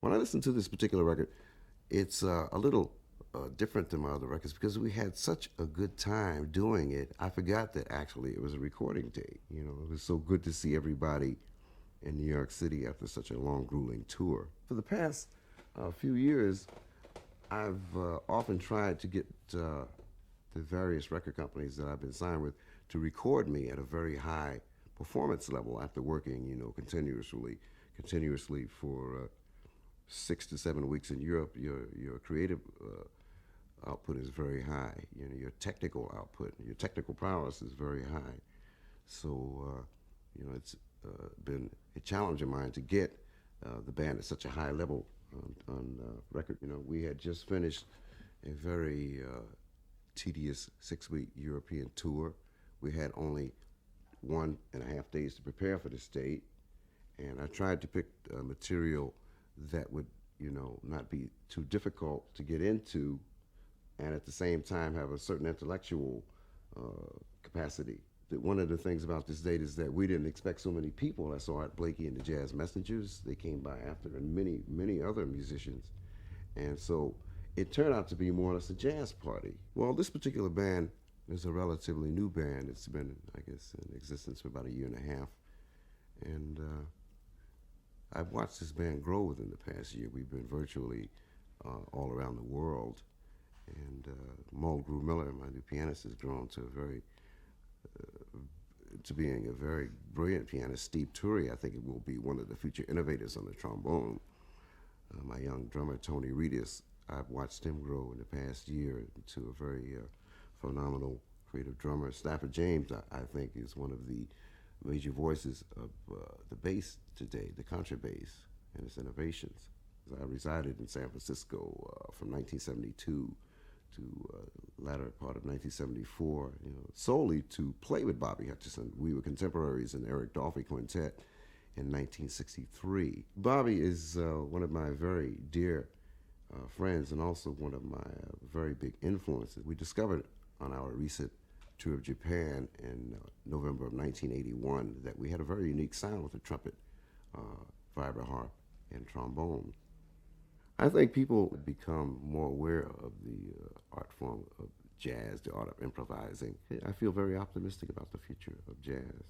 When I listen to this particular record, it's a little different than my other records because we had such a good time doing it. I forgot that actually it was a recording date. It was so good to see everybody in New York City after such a long, grueling tour. For the past few years, I've often tried to get the various record companies that I've been signed with to record me at a very high performance level after working, continuously for 6 to 7 weeks in Europe. Your creative output is very high. Your technical output, your technical prowess is very high. So, it's been a challenge of mine to get the band at such a high level on record. We had just finished a very tedious 6-week European tour. We had only 1.5 days to prepare for this date, and I tried to pick material that would, not be too difficult to get into, and at the same time have a certain intellectual capacity. One of the things about this date is that we didn't expect so many people. I saw Art Blakey and the Jazz Messengers. They came by after, and many other musicians. And so it turned out to be more or less a jazz party. Well, this particular band is a relatively new band. It's been, I guess, in existence for about a year and a half. And I've watched this band grow within the past year. We've been virtually all around the world. And Mulgrew Miller, my new pianist, has grown to being a very brilliant pianist. Steve Turre, I think, it will be one of the future innovators on the trombone. My young drummer, Tony Reedus, I've watched him grow in the past year into a very phenomenal creative drummer. Stafford James, I think, is one of the major voices of the bass today, the contrabass, and its innovations. I resided in San Francisco from 1972 to latter part of 1974, solely to play with Bobby Hutcherson. We were contemporaries in the Eric Dolphy Quintet in 1963. Bobby is one of my very dear friends and also one of my very big influences. We discovered on our recent tour of Japan in November of 1981 that we had a very unique sound with the trumpet, vibraharp, and trombone. I think people become more aware of the art form of jazz, the art of improvising. I feel very optimistic about the future of jazz.